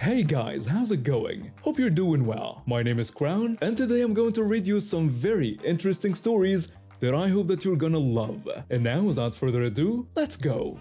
Hey guys, how's it going? Hope you're doing well. My name is Crown, and today I'm going to read you some very interesting stories that I hope that you're gonna love. And now, without further ado, let's go!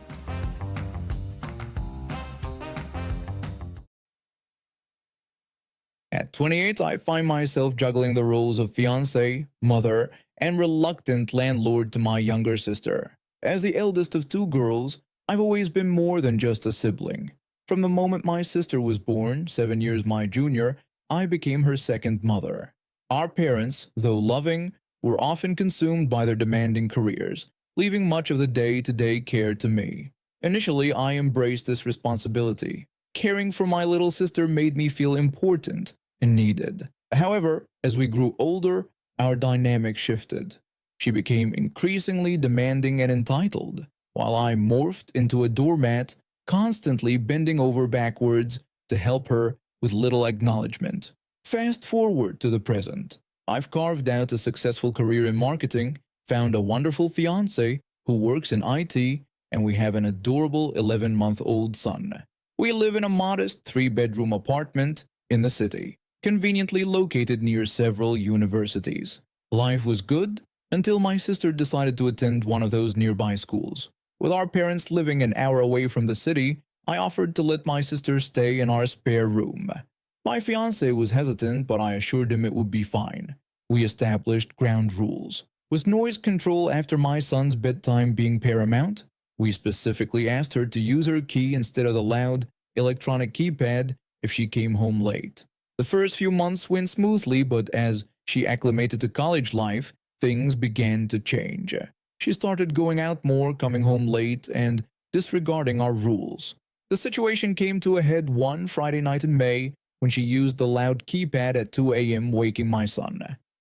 At 28, I find myself juggling the roles of fiancé, mother, and reluctant landlord to my younger sister. As the eldest of two girls, I've always been more than just a sibling. From the moment my sister was born, 7 years my junior, I became her second mother. Our parents, though loving, were often consumed by their demanding careers, leaving much of the day-to-day care to me. Initially, I embraced this responsibility. Caring for my little sister made me feel important and needed. However, as we grew older, our dynamic shifted. She became increasingly demanding and entitled, while I morphed into a doormat, constantly bending over backwards to help her with little acknowledgement. Fast forward to the present. I've carved out a successful career in marketing, found a wonderful fiancé who works in IT, and we have an adorable 11-month-old son. We live in a modest 3-bedroom apartment in the city, conveniently located near several universities. Life was good until my sister decided to attend one of those nearby schools. With our parents living an hour away from the city, I offered to let my sister stay in our spare room. My fiancé was hesitant, but I assured him it would be fine. We established ground rules. With noise control after my son's bedtime being paramount, we specifically asked her to use her key instead of the loud electronic keypad if she came home late. The first few months went smoothly, but as she acclimated to college life, things began to change. She started going out more, coming home late, and disregarding our rules. The situation came to a head one Friday night in May when she used the loud keypad at 2 a.m., waking my son.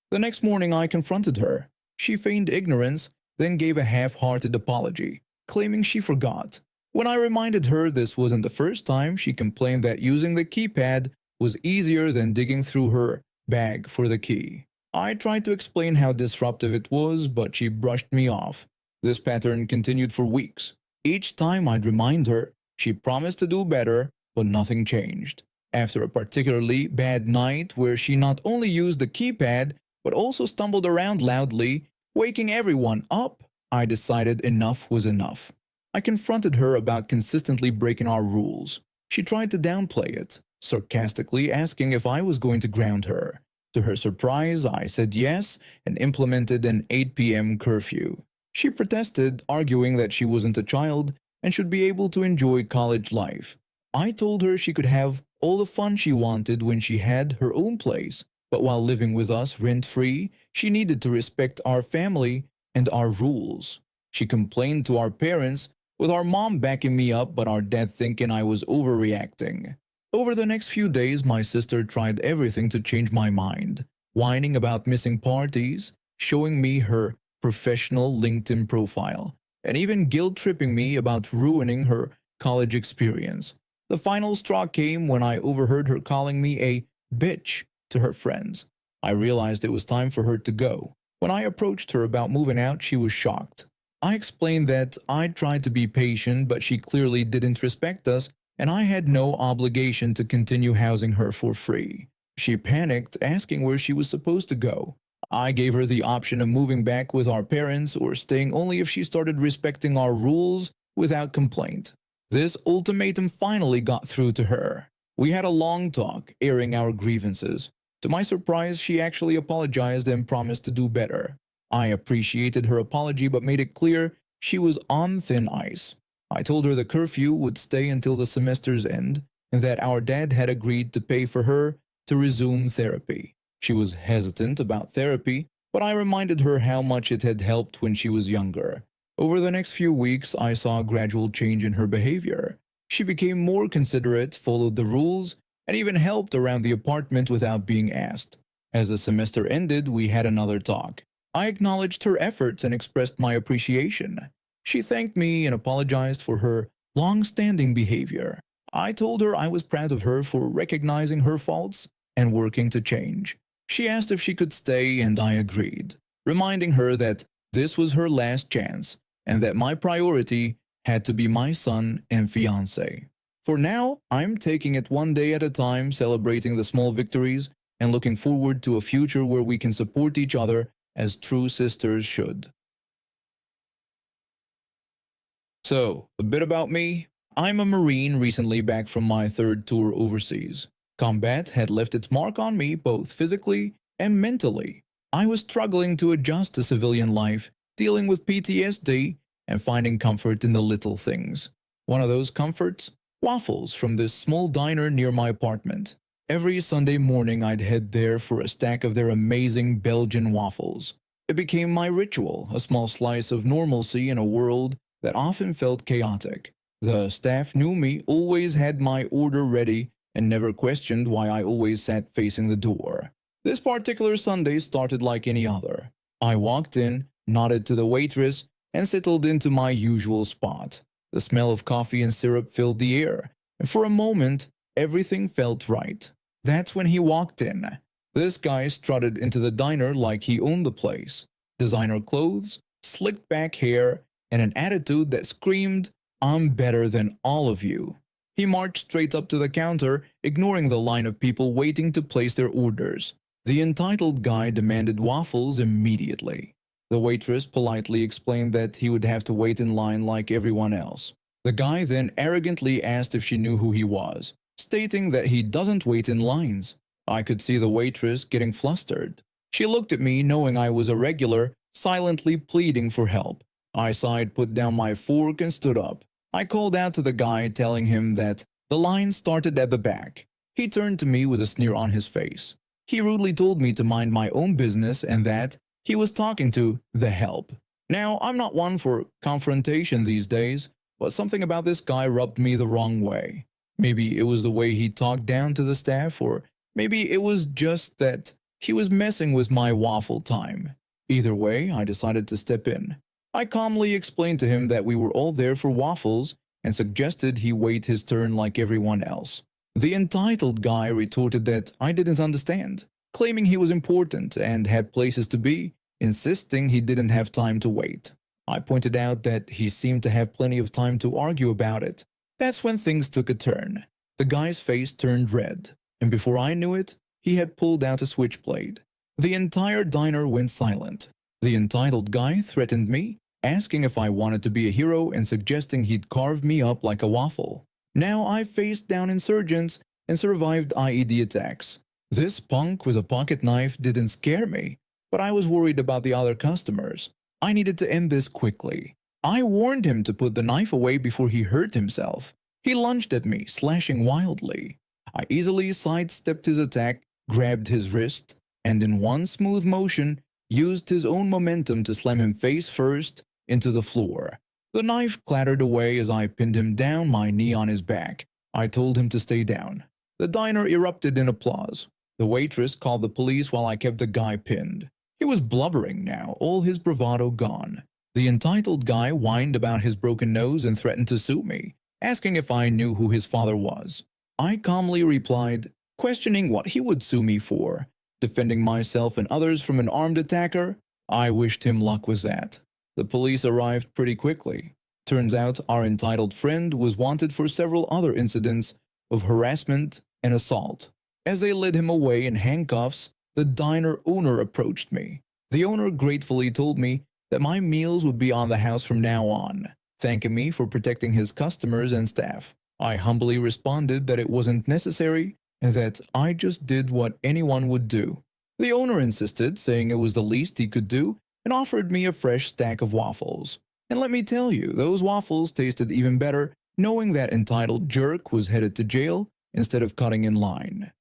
The next morning I confronted her. She feigned ignorance, then gave a half-hearted apology, claiming she forgot. When I reminded her this wasn't the first time, she complained that using the keypad was easier than digging through her bag for the key. I tried to explain how disruptive it was, but she brushed me off. This pattern continued for weeks. Each time I'd remind her, she promised to do better, but nothing changed. After a particularly bad night where she not only used the keypad, but also stumbled around loudly, waking everyone up, I decided enough was enough. I confronted her about consistently breaking our rules. She tried to downplay it, sarcastically asking if I was going to ground her. To her surprise, I said yes and implemented an 8 p.m. curfew. She protested, arguing that she wasn't a child and should be able to enjoy college life. I told her she could have all the fun she wanted when she had her own place, but while living with us rent-free, she needed to respect our family and our rules. She complained to our parents, with our mom backing me up but our dad thinking I was overreacting. Over the next few days, my sister tried everything to change my mind, whining about missing parties, showing me her professional LinkedIn profile, and even guilt-tripping me about ruining her college experience. The final straw came when I overheard her calling me a bitch to her friends. I realized it was time for her to go. When I approached her about moving out, she was shocked. I explained that I'd tried to be patient, but she clearly didn't respect us, and I had no obligation to continue housing her for free. She panicked, asking where she was supposed to go. I gave her the option of moving back with our parents or staying only if she started respecting our rules without complaint. This ultimatum finally got through to her. We had a long talk, airing our grievances. To my surprise, she actually apologized and promised to do better. I appreciated her apology but made it clear she was on thin ice. I told her the curfew would stay until the semester's end and that our dad had agreed to pay for her to resume therapy. She was hesitant about therapy, but I reminded her how much it had helped when she was younger. Over the next few weeks, I saw a gradual change in her behavior. She became more considerate, followed the rules, and even helped around the apartment without being asked. As the semester ended, we had another talk. I acknowledged her efforts and expressed my appreciation. She thanked me and apologized for her long-standing behavior. I told her I was proud of her for recognizing her faults and working to change. She asked if she could stay, and I agreed, reminding her that this was her last chance and that my priority had to be my son and fiancé. For now, I'm taking it one day at a time, celebrating the small victories, and looking forward to a future where we can support each other as true sisters should. So, a bit about me. I'm a Marine recently back from my third tour overseas. Combat had left its mark on me both physically and mentally. I was struggling to adjust to civilian life, dealing with PTSD, and finding comfort in the little things. One of those comforts? Waffles from this small diner near my apartment. Every Sunday morning I'd head there for a stack of their amazing Belgian waffles. It became my ritual, a small slice of normalcy in a world that often felt chaotic. The staff knew me, always had my order ready, and never questioned why I always sat facing the door. This particular Sunday started like any other. I walked in, nodded to the waitress, and settled into my usual spot. The smell of coffee and syrup filled the air, and for a moment, everything felt right. That's when he walked in. This guy strutted into the diner like he owned the place. Designer clothes, slicked back hair, and an attitude that screamed, "I'm better than all of you." He marched straight up to the counter, ignoring the line of people waiting to place their orders. The entitled guy demanded waffles immediately. The waitress politely explained that he would have to wait in line like everyone else. The guy then arrogantly asked if she knew who he was, stating that he doesn't wait in lines. I could see the waitress getting flustered. She looked at me knowing I was a regular, silently pleading for help. I sighed, put down my fork, and stood up. I called out to the guy, telling him that the line started at the back. He turned to me with a sneer on his face. He rudely told me to mind my own business and that he was talking to the help. Now, I'm not one for confrontation these days, but something about this guy rubbed me the wrong way. Maybe it was the way he talked down to the staff, or maybe it was just that he was messing with my waffle time. Either way, I decided to step in. I calmly explained to him that we were all there for waffles and suggested he wait his turn like everyone else. The entitled guy retorted that I didn't understand, claiming he was important and had places to be, insisting he didn't have time to wait. I pointed out that he seemed to have plenty of time to argue about it. That's when things took a turn. The guy's face turned red, and before I knew it, he had pulled out a switchblade. The entire diner went silent. The entitled guy threatened me, asking if I wanted to be a hero and suggesting he'd carve me up like a waffle. Now I faced down insurgents and survived IED attacks. This punk with a pocket knife didn't scare me, but I was worried about the other customers. I needed to end this quickly. I warned him to put the knife away before he hurt himself. He lunged at me, slashing wildly. I easily sidestepped his attack, grabbed his wrist, and in one smooth motion, used his own momentum to slam him face first into the floor. The knife clattered away as I pinned him down, my knee on his back. I told him to stay down. The diner erupted in applause. The waitress called the police while I kept the guy pinned. He was blubbering now, all his bravado gone. The entitled guy whined about his broken nose and threatened to sue me, asking if I knew who his father was. I calmly replied, questioning what he would sue me for. Defending myself and others from an armed attacker? I wished him luck with that. The police arrived pretty quickly. Turns out our entitled friend was wanted for several other incidents of harassment and assault. As they led him away in handcuffs, the diner owner approached me. The owner gratefully told me that my meals would be on the house from now on, thanking me for protecting his customers and staff. I humbly responded that it wasn't necessary and that I just did what anyone would do. The owner insisted, saying it was the least he could do, and offered me a fresh stack of waffles. And let me tell you, those waffles tasted even better knowing that entitled jerk was headed to jail instead of cutting in line.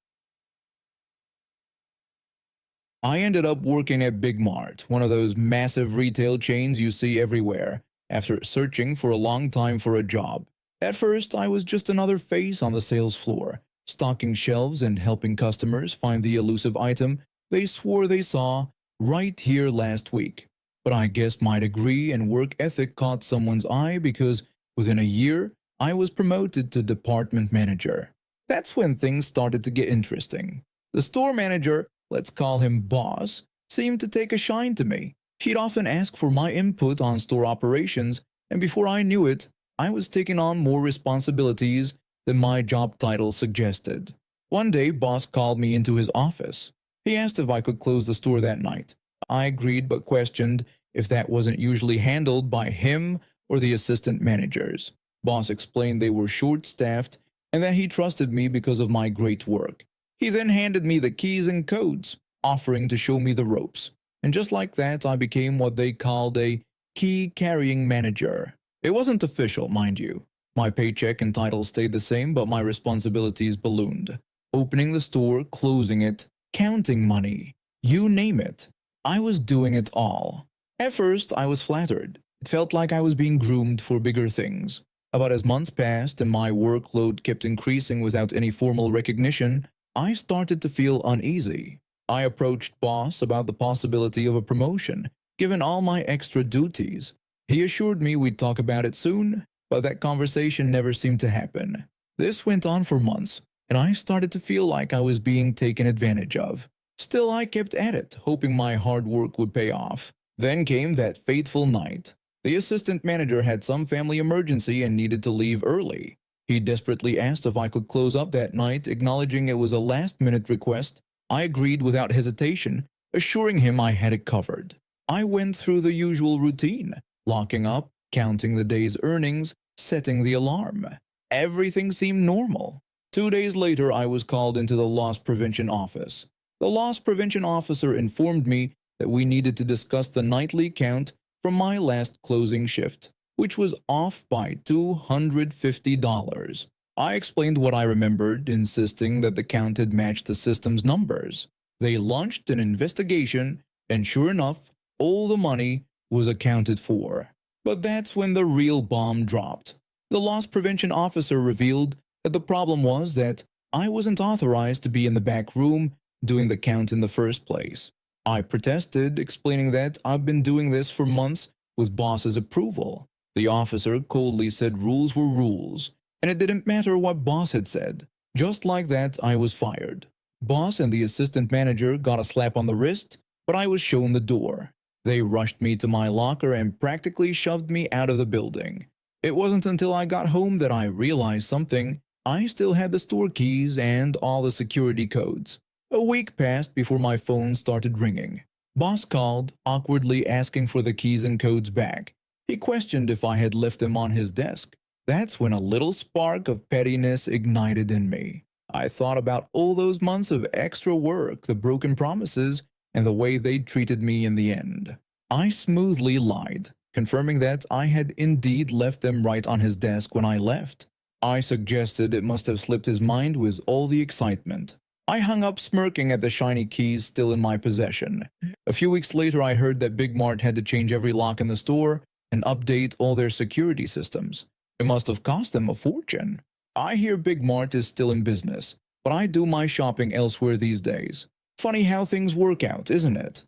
I ended up working at Big Mart, one of those massive retail chains you see everywhere, after searching for a long time for a job. At first, I was just another face on the sales floor, stocking shelves and helping customers find the elusive item they swore they saw right here last week. But I guess my degree and work ethic caught someone's eye because within a year, I was promoted to department manager. That's when things started to get interesting. The store manager, let's call him boss, seemed to take a shine to me. He'd often ask for my input on store operations, and before I knew it, I was taking on more responsibilities than my job title suggested. One day, boss called me into his office. He asked if I could close the store that night. I agreed but questioned if that wasn't usually handled by him or the assistant managers. Boss explained they were short-staffed and that he trusted me because of my great work. He then handed me the keys and codes, offering to show me the ropes. And just like that, I became what they called a key-carrying manager. It wasn't official, mind you. My paycheck and title stayed the same, but my responsibilities ballooned. Opening the store, closing it, counting money, you name it. I was doing it all. At first, I was flattered. It felt like I was being groomed for bigger things. But as months passed and my workload kept increasing without any formal recognition, I started to feel uneasy. I approached boss about the possibility of a promotion, given all my extra duties. He assured me we'd talk about it soon, but that conversation never seemed to happen. This went on for months, and I started to feel like I was being taken advantage of. Still, I kept at it, hoping my hard work would pay off. Then came that fateful night. The assistant manager had some family emergency and needed to leave early. He desperately asked if I could close up that night, acknowledging it was a last-minute request. I agreed without hesitation, assuring him I had it covered. I went through the usual routine, locking up, counting the day's earnings, setting the alarm. Everything seemed normal. 2 days later, I was called into the loss prevention office. The loss prevention officer informed me that we needed to discuss the nightly count from my last closing shift, which was off by $250. I explained what I remembered, insisting that the count had matched the system's numbers. They launched an investigation, and sure enough, all the money was accounted for. But that's when the real bomb dropped. The loss prevention officer revealed that the problem was that I wasn't authorized to be in the back room doing the count in the first place. I protested, explaining that I've been doing this for months with boss's approval. The officer coldly said rules were rules, and it didn't matter what boss had said. Just like that, I was fired. Boss and the assistant manager got a slap on the wrist, but I was shown the door. They rushed me to my locker and practically shoved me out of the building. It wasn't until I got home that I realized something. I still had the store keys and all the security codes. A week passed before my phone started ringing. Boss called, awkwardly asking for the keys and codes back. He questioned if I had left them on his desk. That's when a little spark of pettiness ignited in me. I thought about all those months of extra work, the broken promises, and the way they'd treated me in the end. I smoothly lied, confirming that I had indeed left them right on his desk when I left. I suggested it must have slipped his mind with all the excitement. I hung up smirking at the shiny keys still in my possession. A few weeks later, I heard that Big Mart had to change every lock in the store and update all their security systems. It must have cost them a fortune. I hear Big Mart is still in business, but I do my shopping elsewhere these days. Funny how things work out, isn't it?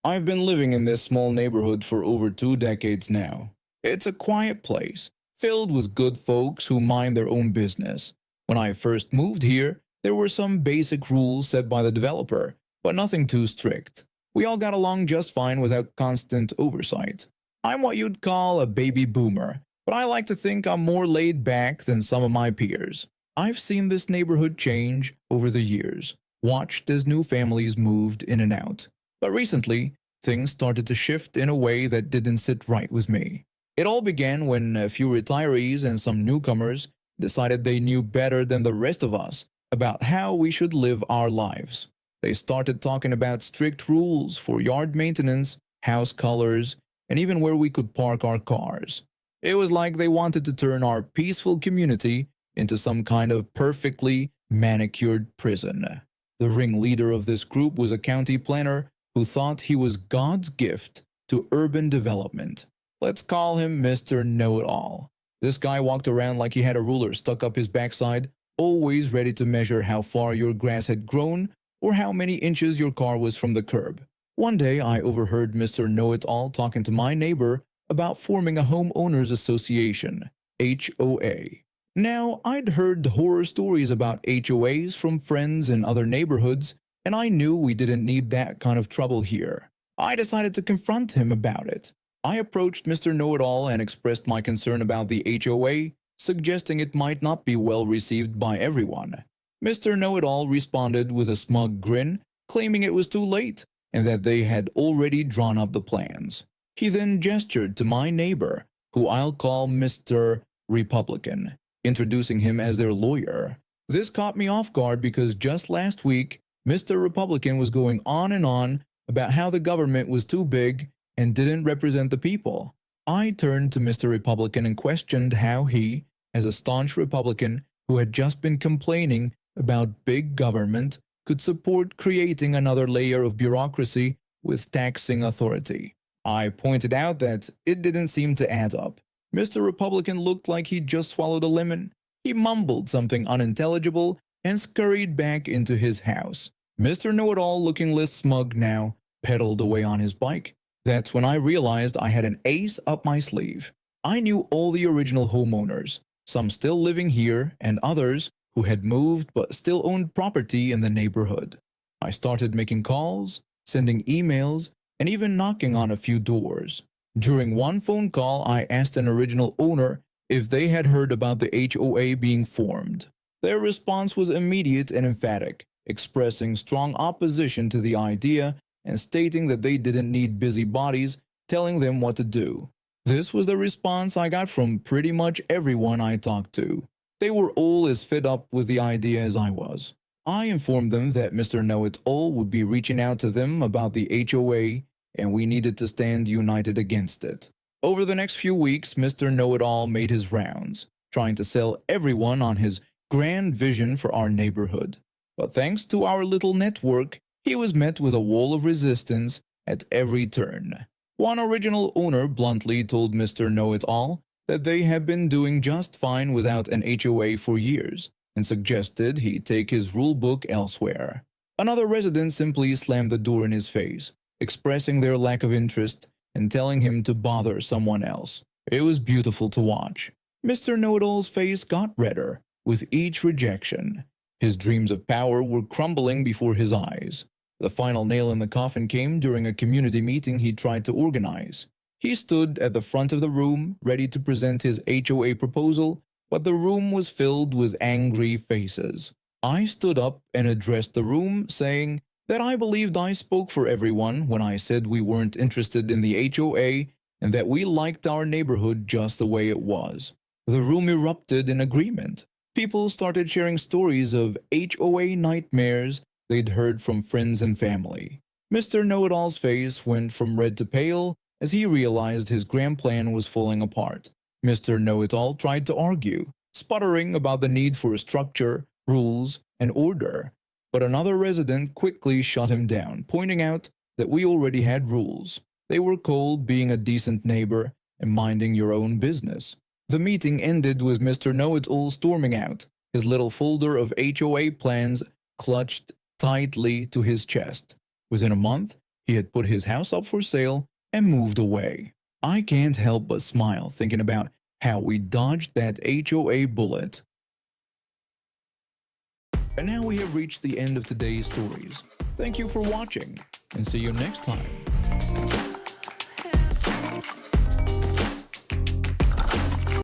I've been living in this small neighborhood for over 2 decades now. It's a quiet place, filled with good folks who mind their own business. When I first moved here, there were some basic rules set by the developer, but nothing too strict. We all got along just fine without constant oversight. I'm what you'd call a baby boomer, but I like to think I'm more laid back than some of my peers. I've seen this neighborhood change over the years, watched as new families moved in and out. But recently, things started to shift in a way that didn't sit right with me. It all began when a few retirees and some newcomers decided they knew better than the rest of us about how we should live our lives. They started talking about strict rules for yard maintenance, house colors, and even where we could park our cars. It was like they wanted to turn our peaceful community into some kind of perfectly manicured prison. The ringleader of this group was a county planner who thought he was God's gift to urban development. Let's call him Mr. Know-It-All. This guy walked around like he had a ruler stuck up his backside, always ready to measure how far your grass had grown or how many inches your car was from the curb. One day, I overheard Mr. Know-It-All talking to my neighbor about forming a homeowners association, HOA. Now, I'd heard horror stories about HOAs from friends in other neighborhoods, and I knew we didn't need that kind of trouble here. I decided to confront him about it. I approached Mr. Know-It-All and expressed my concern about the HOA, suggesting it might not be well received by everyone. Mr. Know-It-All responded with a smug grin, claiming it was too late and that they had already drawn up the plans. He then gestured to my neighbor, who I'll call Mr. Republican, introducing him as their lawyer. This caught me off guard because just last week, Mr. Republican was going on and on about how the government was too big and didn't represent the people. I turned to Mr. Republican and questioned how he, as a staunch Republican who had just been complaining about big government, could support creating another layer of bureaucracy with taxing authority. I pointed out that it didn't seem to add up. Mr. Republican looked like he'd just swallowed a lemon. He mumbled something unintelligible and scurried back into his house. Mr. Know-It-All, looking less smug now, pedaled away on his bike. That's when I realized I had an ace up my sleeve. I knew all the original homeowners, some still living here and others who had moved but still owned property in the neighborhood. I started making calls, sending emails, and even knocking on a few doors. During one phone call, I asked an original owner if they had heard about the HOA being formed. Their response was immediate and emphatic, expressing strong opposition to the idea and stating that they didn't need busybodies telling them what to do. This was the response I got from pretty much everyone I talked to. They were all as fed up with the idea as I was. I informed them that Mr. Know-It-All would be reaching out to them about the HOA and we needed to stand united against it. Over the next few weeks, Mr. Know-It-All made his rounds, trying to sell everyone on his grand vision for our neighborhood. But thanks to our little network, he was met with a wall of resistance at every turn. One original owner bluntly told Mr. Know-It-All that they had been doing just fine without an HOA for years and suggested he take his rule book elsewhere. Another resident simply slammed the door in his face, expressing their lack of interest and telling him to bother someone else. It was beautiful to watch. Mr. Know-It-All's face got redder with each rejection. His dreams of power were crumbling before his eyes. The final nail in the coffin came during a community meeting he tried to organize. He stood at the front of the room, ready to present his HOA proposal, but the room was filled with angry faces. I stood up and addressed the room, saying that I believed I spoke for everyone when I said we weren't interested in the HOA and that we liked our neighborhood just the way it was. The room erupted in agreement. People started sharing stories of HOA nightmares they'd heard from friends and family. Mr. Know-It-All's face went from red to pale as he realized his grand plan was falling apart. Mr. Know-It-All tried to argue, sputtering about the need for structure, rules, and order. But another resident quickly shut him down, pointing out that we already had rules. They were called being a decent neighbor and minding your own business. The meeting ended with Mr. Know-It-All storming out, his little folder of HOA plans clutched tightly to his chest. Within a month, he had put his house up for sale and moved away. I can't help but smile thinking about how we dodged that HOA bullet. And now we have reached the end of today's stories. Thank you for watching, and see you next time.